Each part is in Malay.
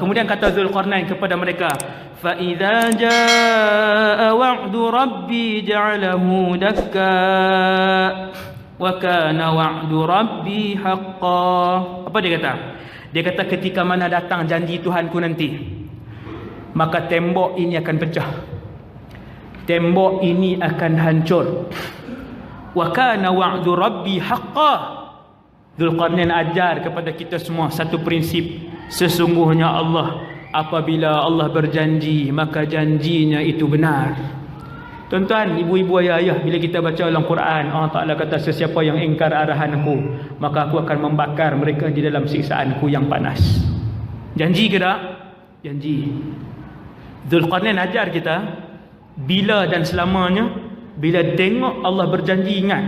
Kemudian kata Zulqarnain kepada mereka, fa idza jaa wa'du rabbi ja'alahu dakka wa kana wa'du rabbi haqqan. Apa dia kata? Dia kata ketika mana datang janji Tuhanku nanti, maka tembok ini akan pecah. Tembok ini akan hancur. Wa kana wa'du rabbi haqqan. Zulqarnain ajar kepada kita semua satu prinsip. Sesungguhnya Allah, apabila Allah berjanji, maka janjinya itu benar. Tuan-tuan, ibu-ibu, ayah-ayah, bila kita baca dalam Quran, Allah Ta'ala kata, sesiapa yang ingkar arahanku, maka aku akan membakar mereka di dalam siksaanku yang panas. Janji ke tak? Janji. Zulqarnain ajar kita, bila dan selamanya, bila tengok Allah berjanji, ingat,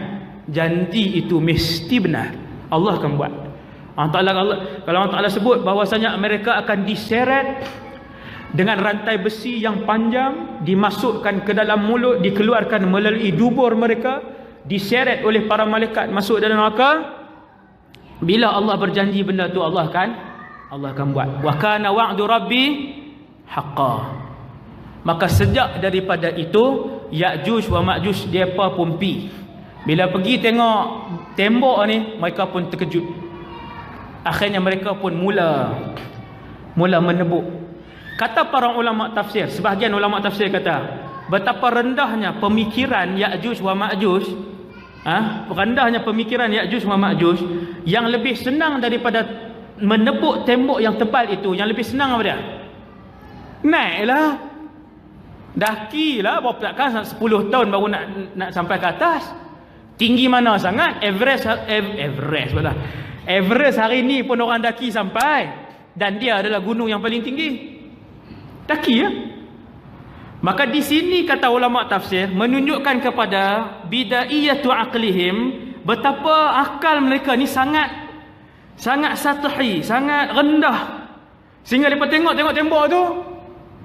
janji itu mesti benar. Allah akan buat. Kalau Allah Ta'ala sebut bahwasanya mereka akan diseret dengan rantai besi yang panjang, dimasukkan ke dalam mulut, dikeluarkan melalui dubur mereka, diseret oleh para malaikat masuk dalam neraka. Bila Allah berjanji benda tu, Allah akan buat. Wa kana wa'du rabbi haqqan. Maka sejak daripada itu, Ya'juj wa Ma'juj depa pun pi. Bila pergi tengok tembok ni, mereka pun terkejut. Akhirnya mereka pun mula menebuk. Kata para ulama tafsir, sebahagian ulama tafsir kata, betapa rendahnya pemikiran Ya'juj wa Ma'juj, rendahnya pemikiran Ya'juj wa Ma'juj, yang lebih senang daripada menebuk tembok yang tebal itu, yang lebih senang apa dia? Naiklah, dakilah, berapa takkan 10 tahun baru nak sampai ke atas. Tinggi mana sangat? Everest hari ni pun orang daki sampai, dan dia adalah gunung yang paling tinggi. Daki ya. Maka di sini kata ulama tafsir menunjukkan kepada bidaiyatu aqlihim, betapa akal mereka ni sangat sathi, sangat rendah, sehingga mereka tengok tembok tu,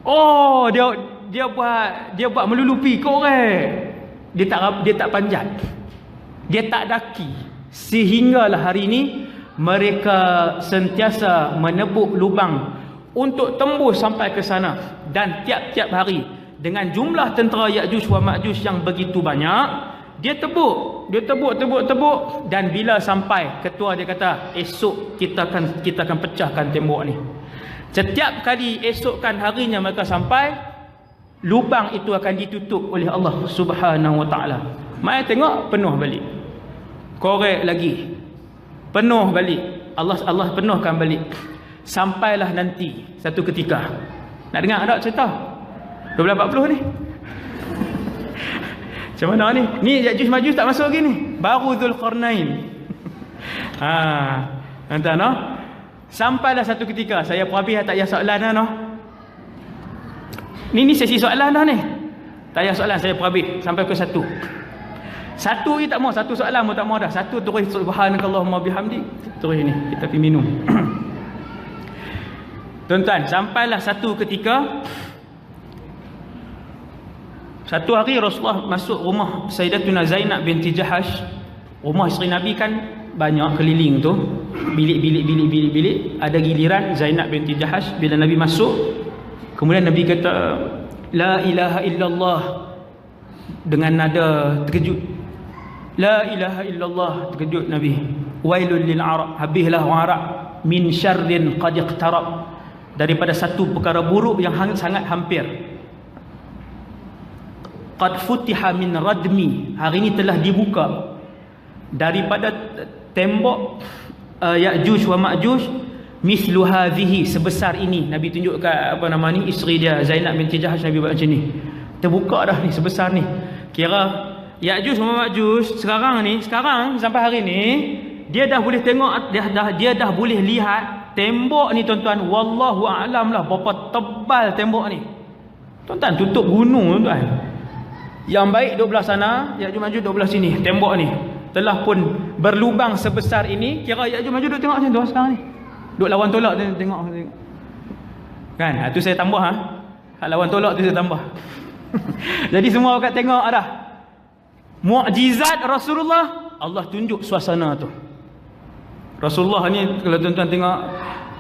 oh dia buat melulupi korek. Dia tak panjat, dia tak daki, sehinggalah hari ini mereka sentiasa menebuk lubang untuk tembus sampai ke sana. Dan tiap-tiap hari dengan jumlah tentera Ya'juj wa Ma'juj yang begitu banyak, dia tebuk. Dan bila sampai, ketua dia kata, esok kita akan pecahkan tembok ni. Setiap kali esokkan harinya mereka sampai, lubang itu akan ditutup oleh Allah Subhanahu wa ta'ala. Mai tengok, penuh balik. Korek lagi, penuh balik. Allah penuhkan balik. Sampailah nanti satu ketika, nak dengar tak cerita 1240 ni? Macam mana ni? Ni Ya'juj Ma'juj tak masuk lagi ni, baru Zulqarnain. Entah no? Sampailah satu ketika, saya perhabis tak payah soalan dah no. Ni sesi soalan dah ni. Tak payah soalan, saya perhabis sampai ke satu ni tak mau, satu soalan pun tak mau dah. Satu terus subhanakallahumma bihamdi, terus ni kita pergi minum. Tuan-tuan, sampailah satu ketika, satu hari Rasulullah masuk rumah Sayyidatuna Zainab binti Jahash. Rumah isteri Nabi kan banyak keliling tu, bilik. Ada giliran Zainab binti Jahash. Bila Nabi masuk, kemudian Nabi kata la ilaha illallah dengan nada terkejut. La ilaha illallah, terkejut Nabi. Wailul lil Arab, habislah orang Arab, min syarrin qad iqtarab, daripada satu perkara buruk yang sangat hampir. Qad futiha min radmi, hari ini telah dibuka daripada tembok Ya'juj wa Ma'juj, mislu hadhihi, sebesar ini. Nabi tunjuk kat isteri dia Zainab binti Jahash. Nabi buat macam ni, terbuka dah ni, sebesar ni. Kira Ya'juj wa Ma'juj sekarang sampai hari ni, dia dah boleh tengok, dia dah boleh lihat tembok ni tuan-tuan. Wallahu a'lam lah berapa tebal tembok ni tuan-tuan, tutup gunung tuan-tuan. Yang baik duduk belah sana, Ya'juj Ma'juj duduk belah sini. Tembok ni telah pun berlubang sebesar ini. Kira Ya'juj Ma'juj duduk tengok macam tu sekarang ni, duduk lawan tolak tengok kan. Itu saya tambah lawan tolak tu saya tambah. Jadi semua orang tengok dah mukjizat Rasulullah. Allah tunjuk suasana tu. Rasulullah ni kalau tuan-tuan tengok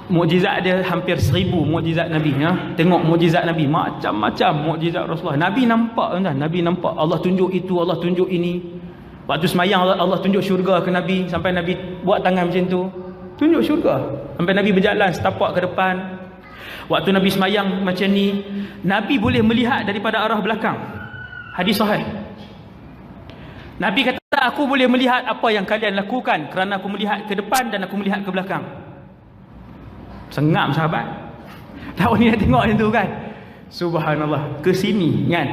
mukjizat dia hampir 1000 mukjizat Nabi ya. Tengok mukjizat Nabi, macam-macam mukjizat Rasulullah. Nabi nampak tuan, Nabi nampak Allah tunjuk itu, Allah tunjuk ini. Waktu semayang Allah tunjuk syurga ke Nabi, sampai Nabi buat tangan macam tu, tunjuk syurga. Sampai Nabi berjalan setapak ke depan. Waktu Nabi semayang macam ni, Nabi boleh melihat daripada arah belakang. Hadis sahih. Nabi kata, aku boleh melihat apa yang kalian lakukan kerana aku melihat ke depan dan aku melihat ke belakang. Sengam sahabat. Tahu ni nak tengok macam tu kan. Subhanallah. Ke sini kan.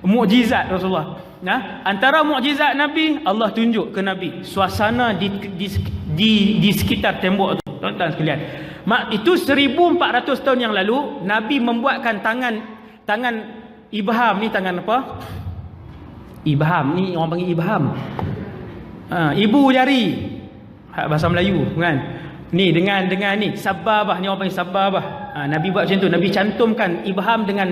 Mukjizat Rasulullah. Nah, antara mukjizat Nabi, Allah tunjuk ke Nabi suasana di sekitar tembok tu. Tuan-tuan sekalian. Itu 1400 tahun yang lalu Nabi membuatkan tangan ibham ni, tangan apa? Ibham ni orang panggil ibham. Ibu jari. Bahasa Melayu kan. Ni dengan ni sababah, ni orang panggil sababah. Nabi buat macam tu. Nabi cantumkan ibham dengan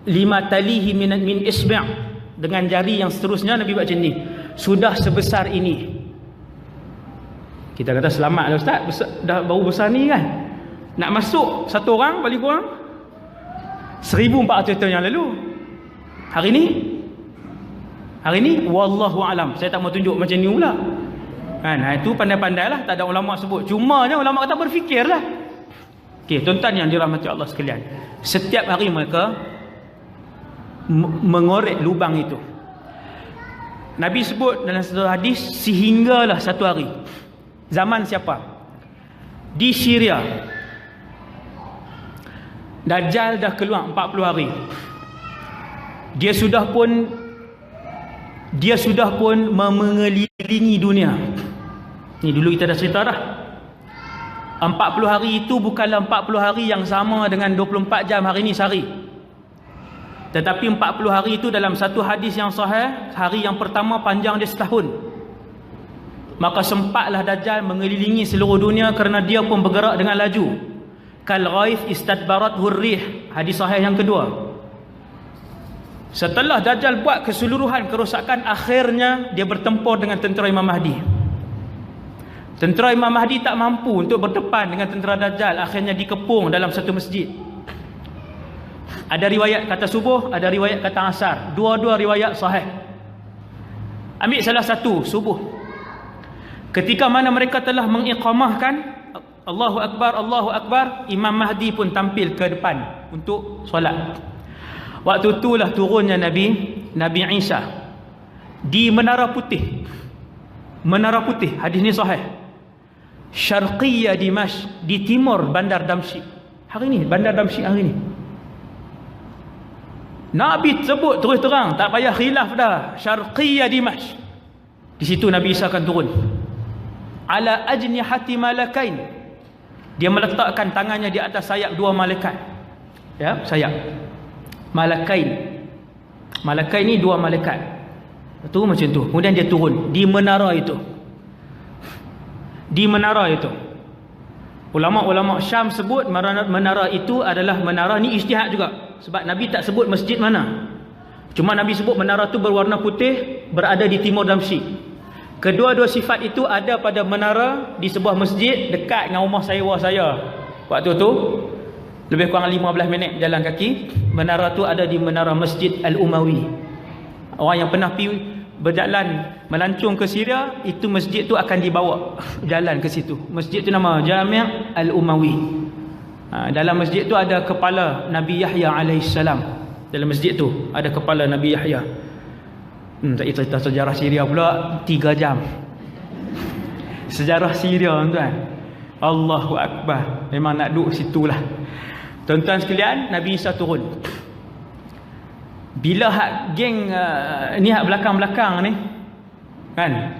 5 talihi min isbi'. Dengan jari yang seterusnya Nabi buat macam ni. Sudah sebesar ini. Kita kata selamat lah Ustaz, dah baru besar ni kan. Nak masuk satu orang paling kurang 1400 tahun yang lalu. Hari ni wallahu alam. Saya tak mau tunjuk macam ni pula kan. Itu pandai-pandai lah, tak ada ulama sebut. Cumanya ulama kata berfikirlah. Okey, tuan-tuan yang dirahmati Allah sekalian, setiap hari mereka mengorek lubang itu. Nabi sebut dalam satu hadis, sehinggalah satu hari. Zaman siapa? Di Syria. Dajjal dah keluar 40 hari. Dia sudah pun mengelilingi dunia. Ni dulu kita dah cerita dah. 40 hari itu bukanlah 40 hari yang sama dengan 24 jam hari ni sehari. Tetapi 40 hari itu dalam satu hadis yang sahih, hari yang pertama panjang dia setahun. Maka sempatlah Dajjal mengelilingi seluruh dunia kerana dia pun bergerak dengan laju. Kal ghaith istadbarat hurrih. Hadis sahih yang kedua. Setelah Dajjal buat keseluruhan kerosakan, akhirnya dia bertempur dengan tentera Imam Mahdi. Tentera Imam Mahdi tak mampu untuk berdepan dengan tentera Dajjal. Akhirnya dikepung dalam satu masjid. Ada riwayat kata subuh, ada riwayat kata asar. Dua-dua riwayat sahih. Ambil salah satu, subuh. Ketika mana mereka telah mengiqamahkan Allahu Akbar, Allahu Akbar, Imam Mahdi pun tampil ke depan untuk solat. Waktu itulah turunnya Nabi Isa di Menara Putih. Menara Putih, hadis ni sahih. Syarqiyya Dimashq, di timur Bandar Damsyik. Hari ni, Bandar Damsyik hari ni. Nabi sebut terus terang, tak payah khilaf dah. Syarqiyya Dimashq. Di situ Nabi Isa akan turun. Ala ajnihati malakain. Dia meletakkan tangannya di atas sayap 2 malaikat. Ya, sayap. Malakain. Malakain ni 2 malaikat. Itu macam tu. Kemudian dia turun di menara itu. Di menara itu. Ulama-ulama Syam sebut menara itu adalah menara, ni ijtihad juga. Sebab Nabi tak sebut masjid mana. Cuma Nabi sebut menara tu berwarna putih, berada di timur Damsyik. Kedua-dua sifat itu ada pada menara di sebuah masjid dekat dengan rumah saya. Waktu tu lebih kurang 15 minit jalan kaki. Menara tu ada di menara Masjid Al-Umawi. Orang yang pernah pergi berjalan melancong ke Syria, itu masjid tu akan dibawa jalan ke situ. Masjid tu nama Jami' Al-Umawi. Dalam masjid tu ada kepala Nabi Yahya alaihissalam. Dalam masjid tu ada kepala Nabi Yahya. Tak cerita sejarah Syria pula 3 jam. Sejarah Syria tuan. Allahu Akbar. Memang nak duduk situlah. Tuan-tuan sekalian, Nabi Isa turun. Bila hak geng ni hak belakang-belakang ni kan,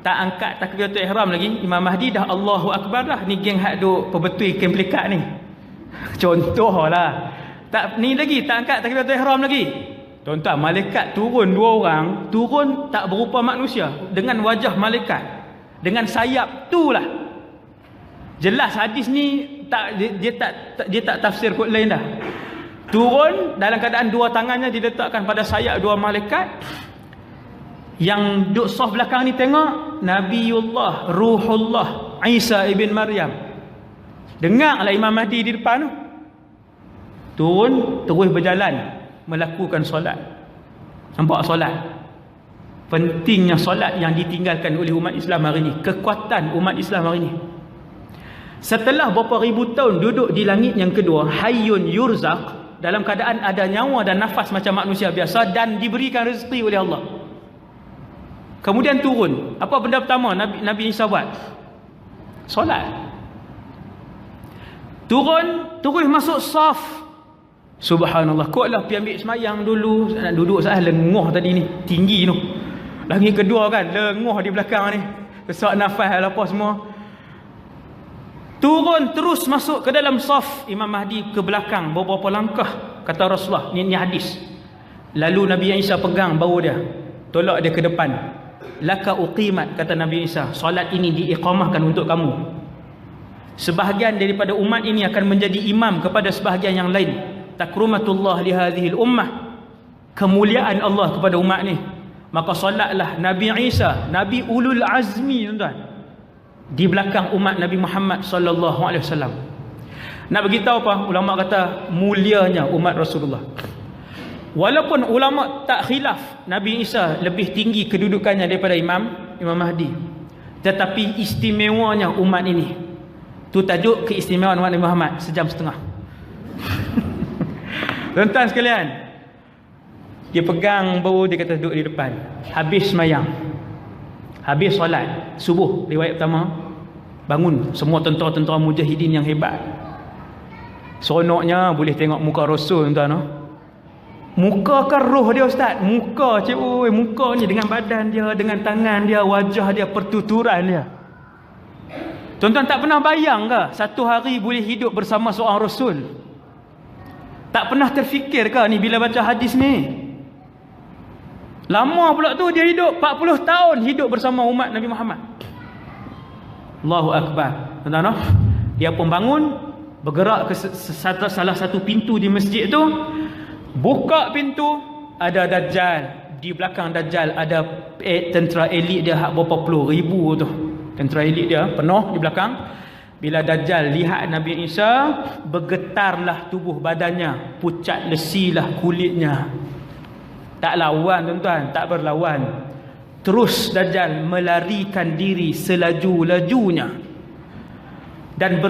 tak angkat takbiratul ihram lagi, Imam Mahdi dah Allahu Akbar dah. Ni geng hak duk perbetul kem pelikat ni. Contohlah. Tak ni lagi tak angkat takbiratul ihram lagi. Tuan-tuan, malaikat turun 2 orang, turun tak berupa manusia, dengan wajah malaikat, dengan sayap tu lah. Jelas hadis ni dia tak tafsir kot lain dah. Turun dalam keadaan 2 tangannya diletakkan pada sayap 2 malaikat. Yang duduk saf belakang ni tengok Nabiullah Ruhullah Isa ibn Maryam. Dengarlah Imam Mahdi di depan tu. Turun, terus berjalan melakukan solat. Nampak solat? Pentingnya solat yang ditinggalkan oleh umat Islam hari ini. Kekuatan umat Islam hari ini. Setelah berapa ribu tahun duduk di langit yang kedua, hayyun yurzaq, dalam keadaan ada nyawa dan nafas macam manusia biasa dan diberikan rezeki oleh Allah. Kemudian turun. Apa benda pertama Nabi Isa buat? Solat. Turun, terus masuk saf. Subhanallah. Koklah pergi ambil semayang dulu. Nak duduk saya lenguh tadi ni. Tinggi tu. Langit kedua kan. Lenguh di belakang ni. Sesak nafas apa semua. Turun terus masuk ke dalam saf. Imam Mahdi ke belakang. Beberapa langkah. Kata Rasulullah. Ni hadis. Lalu Nabi Isa pegang bahu dia. Tolak dia ke depan. Laka uqimat. Kata Nabi Isa. Solat ini diiqamahkan untuk kamu. Sebahagian daripada umat ini akan menjadi imam kepada sebahagian yang lain. Takrumatullah li hadhil ummah, kemuliaan Allah kepada umat ni. Maka solatlah Nabi Isa, Nabi ulul azmi, tuan-tuan, di belakang umat Nabi Muhammad sallallahu alaihi wasallam. Nak beritahu apa? Ulama kata mulianya umat Rasulullah. Walaupun ulama tak khilaf Nabi Isa lebih tinggi kedudukannya daripada Imam Mahdi, tetapi istimewanya umat ini. Tu tajuk keistimewaan umat Nabi Muhammad, sejam setengah. Tuan-tuan sekalian, dia pegang bahu, dia kata duduk di depan. Habis semayang, habis solat subuh, riwayat pertama, bangun semua tentera-tentera mujahidin yang hebat. Seronoknya boleh tengok muka Rasul, tuan-tuan. Muka kan roh dia, ustaz. Muka cik, oi, muka ni dengan badan dia, dengan tangan dia, wajah dia, pertuturan dia. Tuan-tuan tak pernah bayang ke satu hari boleh hidup bersama seorang Rasul? Tak pernah terfikir ke ni bila baca hadis ni? Lama pula tu dia hidup 40 tahun hidup bersama umat Nabi Muhammad. Allahu Akbar. Tuan-tuan, dia pun bangun, bergerak ke salah satu pintu di masjid tu. Buka pintu, ada Dajjal. Di belakang Dajjal ada tentera elit dia berapa puluh ribu tu. Tentera elit dia penuh di belakang. Bila Dajjal lihat Nabi Isa, bergetarlah tubuh badannya, pucat lesilah kulitnya. Tak lawan, tuan-tuan, tak berlawan. Terus Dajjal melarikan diri selaju-lajunya. Dan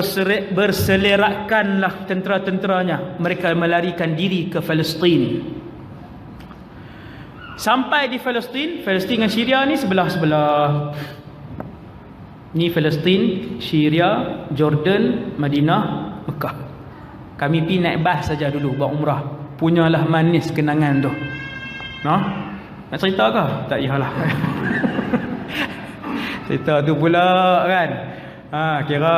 berselerakkanlah tentera-tenteranya. Mereka melarikan diri ke Palestin. Sampai di Palestin dengan Syria ni sebelah-sebelah. Ni Palestin, Syria, Jordan, Madinah, Mekah. Kami pergi naik bas saja dulu buat umrah. Punyalah manis kenangan tu. Nah, nak cerita ke? Tak payahlah. Cerita tu pula kan. Kira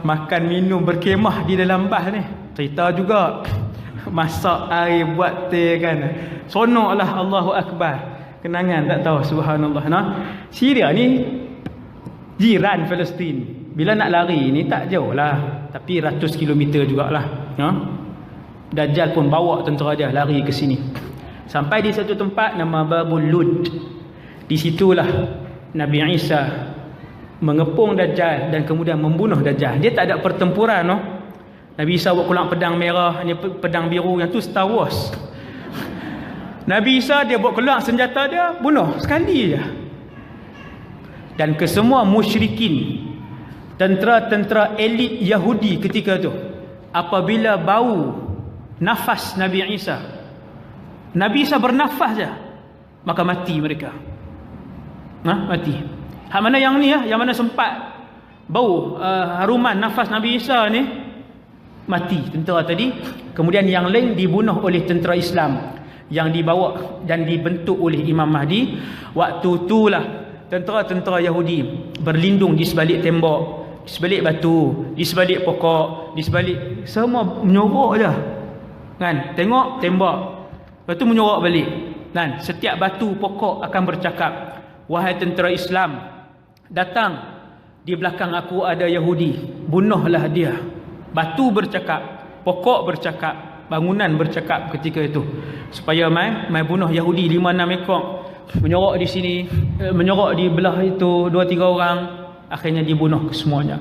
makan minum berkemah di dalam bas ni. Cerita juga. Masak air, buat teh kan. Sonoklah, Allahu Akbar. Kenangan tak tahu, subhanallah. Nah, Syria ni jiran Palestin. Bila nak lari ni tak jauh lah, tapi ratus kilometer jugalah. Dajjal pun bawa tentera dia lari ke sini. Sampai di satu tempat nama Babul Lud. Di situlah Nabi Isa mengepung Dajjal dan kemudian membunuh Dajjal. Dia tak ada pertempuran, no? Nabi Isa buat keluar pedang merah, ni pedang biru, yang tu Star Wars. Nabi Isa dia buat keluar senjata dia, bunuh sekali je. Dan kesemua musyrikin, tentera-tentera elit Yahudi ketika tu, apabila bau nafas Nabi Isa bernafas je, maka mati mereka. Mati. Hak mana yang ni yang mana sempat bau haruman nafas Nabi Isa ni, mati tentera tadi. Kemudian yang lain dibunuh oleh tentera Islam yang dibawa dan dibentuk oleh Imam Mahdi. Waktu itulah tentera-tentera Yahudi berlindung di sebalik tembok, di sebalik batu, di sebalik pokok, di sebalik, semua menyorok je kan. Tengok tembok, lepas tu menyorok balik kan. Setiap batu pokok akan bercakap, wahai tentera Islam, datang, di belakang aku ada Yahudi, bunuhlah dia. Batu bercakap, pokok bercakap, bangunan bercakap ketika itu, supaya mai bunuh Yahudi 5-6 ekor. Menyorok di sini, menyorok di belah itu 2-3 orang, akhirnya dibunuh kesemuanya.